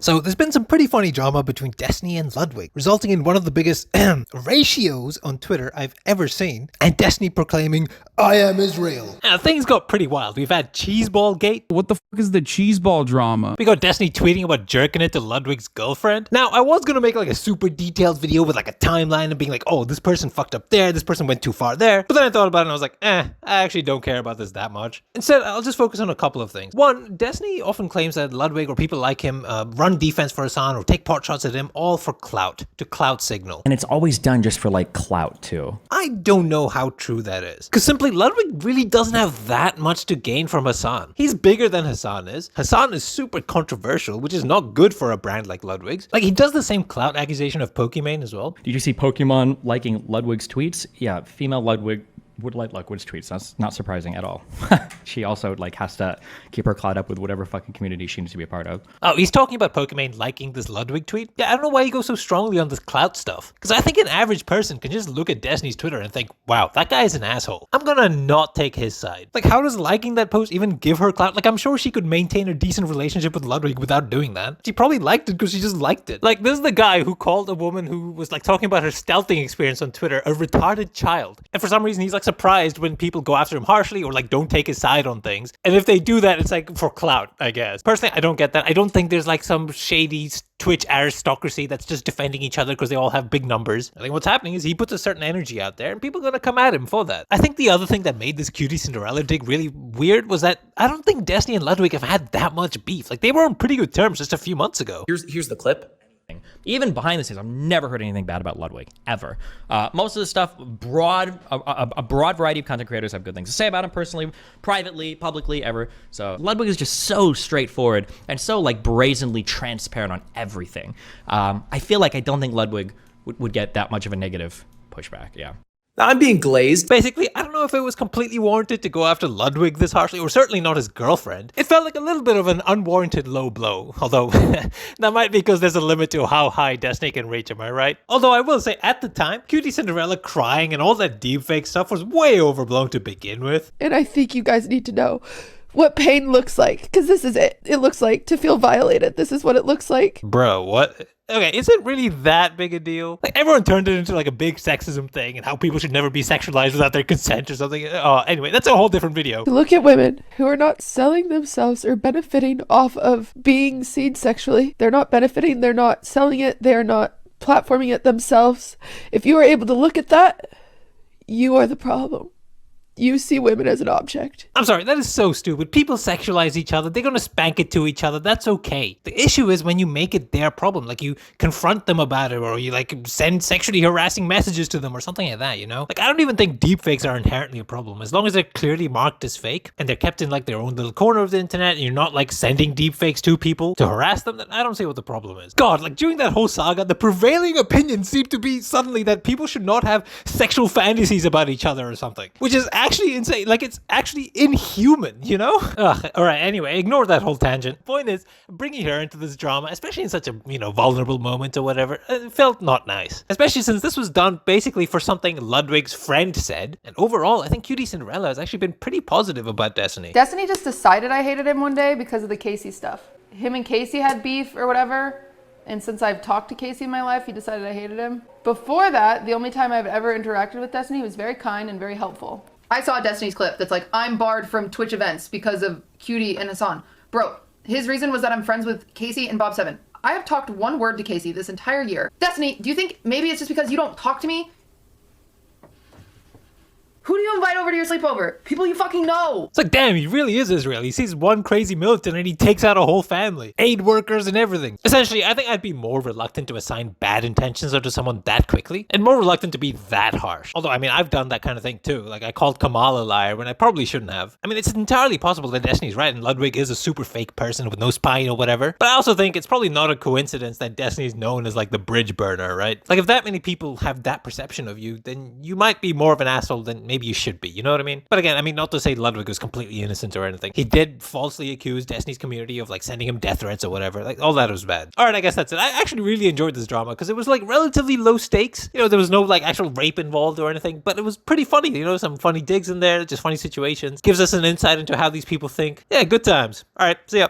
So there's been some pretty funny drama between Destiny and Ludwig, resulting in one of the biggest ratios on Twitter I've ever seen, and Destiny proclaiming, "I am Israel." Now, things got pretty wild. We've had Cheeseball Gate. What the fuck is the cheeseball drama? We got Destiny tweeting about jerking it to Ludwig's girlfriend. Now, I was gonna make like a super detailed video with like a timeline and being like, oh, this person fucked up there, this person went too far there. But then I thought about it and I was like, I actually don't care about this that much. Instead, I'll just focus on a couple of things. One, Destiny often claims that Ludwig or people like him run defense for Hassan or take pot shots at him, all for clout, to clout signal. And it's always done just for like clout too. I don't know how true that is. Because simply, Ludwig really doesn't have that much to gain from Hassan. He's bigger than Hassan is. Hassan is super controversial, which is not good for a brand like Ludwig's. Like, he does the same clout accusation of Pokimane as well. Did you see Pokemon liking Ludwig's tweets? Yeah, female Ludwig would like Ludwig's tweets. That's not surprising at all. She also like has to keep her clout up with whatever fucking community she needs to be a part of. Oh, he's talking about Pokimane liking this Ludwig tweet? Yeah, I don't know why he goes so strongly on this clout stuff. Because I think an average person can just look at Destiny's Twitter and think, wow, that guy is an asshole. I'm gonna not take his side. Like, how does liking that post even give her clout? Like, I'm sure she could maintain a decent relationship with Ludwig without doing that. She probably liked it because she just liked it. Like, this is the guy who called a woman who was like talking about her stealthing experience on Twitter a retarded child. And for some reason, he's like surprised when people go after him harshly or like don't take his side on things. And if they do that, it's like for clout, I guess. Personally, I don't get that. I don't think there's like some shady Twitch aristocracy that's just defending each other because they all have big numbers. I think what's happening is he puts a certain energy out there and people are going to come at him for that. I think the other thing that made this qtcinderella dig really weird was that I don't think Destiny and Ludwig have had that much beef. Like, they were on pretty good terms just a few months ago. Here's the clip. Even behind the scenes, I've never heard anything bad about Ludwig, ever. Most of the stuff, a broad variety of content creators have good things to say about him personally, privately, publicly, ever. So Ludwig is just so straightforward and so like brazenly transparent on everything. I feel like I don't think Ludwig would get that much of a negative pushback, yeah. I'm being glazed. Basically, I don't know if it was completely warranted to go after Ludwig this harshly, or certainly not his girlfriend. It felt like a little bit of an unwarranted low blow, although that might be because there's a limit to how high Destiny can reach, am I right? Although I will say, at the time, qtcinderella crying and all that deepfake stuff was way overblown to begin with. And I think you guys need to know what pain looks like, because this is it. It looks like to feel violated. This is what it looks like. Bro, what? Okay, is it really that big a deal? Like, everyone turned it into like a big sexism thing and how people should never be sexualized without their consent or something. Oh, anyway, that's a whole different video. Look at women who are not selling themselves or benefiting off of being seen sexually. They're not benefiting, they're not selling it, they're not platforming it themselves. If you are able to look at that, you are the problem. You see women as an object. I'm sorry, that is so stupid. People sexualize each other. They're gonna spank it to each other. That's okay. The issue is when you make it their problem. Like, you confront them about it, or you like send sexually harassing messages to them or something like that, you know? Like, I don't even think deepfakes are inherently a problem. As long as they're clearly marked as fake and they're kept in like their own little corner of the internet and you're not like sending deepfakes to people to harass them, then I don't see what the problem is. God, like during that whole saga, the prevailing opinion seemed to be suddenly that people should not have sexual fantasies about each other or something, which is actually insane. Like, it's actually inhuman, you know? Ugh. All right, anyway, ignore that whole tangent. Point is, bringing her into this drama, especially in such a, you know, vulnerable moment or whatever, it felt not nice. Especially since this was done basically for something Ludwig's friend said. And overall, I think qtcinderella has actually been pretty positive about Destiny. Destiny just decided I hated him one day because of the Casey stuff. Him and Casey had beef or whatever. And since I've talked to Casey in my life, he decided I hated him. Before that, the only time I've ever interacted with Destiny, he was very kind and very helpful. I saw Destiny's clip that's like, I'm barred from Twitch events because of Cutie and Hassan. Bro, his reason was that I'm friends with Casey and Bob7. I have talked one word to Casey this entire year. Destiny, do you think maybe it's just because you don't talk to me? Who do you invite over to your sleepover? People you fucking know. It's like, damn, he really is Israel. He sees one crazy militant and he takes out a whole family. Aid workers and everything. Essentially, I think I'd be more reluctant to assign bad intentions onto someone that quickly, and more reluctant to be that harsh. Although, I mean, I've done that kind of thing too. Like, I called Kamal a liar when I probably shouldn't have. I mean, it's entirely possible that Destiny's right and Ludwig is a super fake person with no spine or whatever. But I also think it's probably not a coincidence that Destiny's known as like the bridge burner, right? Like, if that many people have that perception of you, then you might be more of an asshole than maybe you should be. You know what I mean? But again, I mean, not to say Ludwig was completely innocent or anything. He did falsely accuse Destiny's community of like sending him death threats or whatever. Like, all that was bad. All right, I guess that's it. I actually really enjoyed this drama because it was like relatively low stakes. You know, there was no like actual rape involved or anything, but it was pretty funny. You know, some funny digs in there, just funny situations. Gives us an insight into how these people think. Yeah, good times. All right, see ya.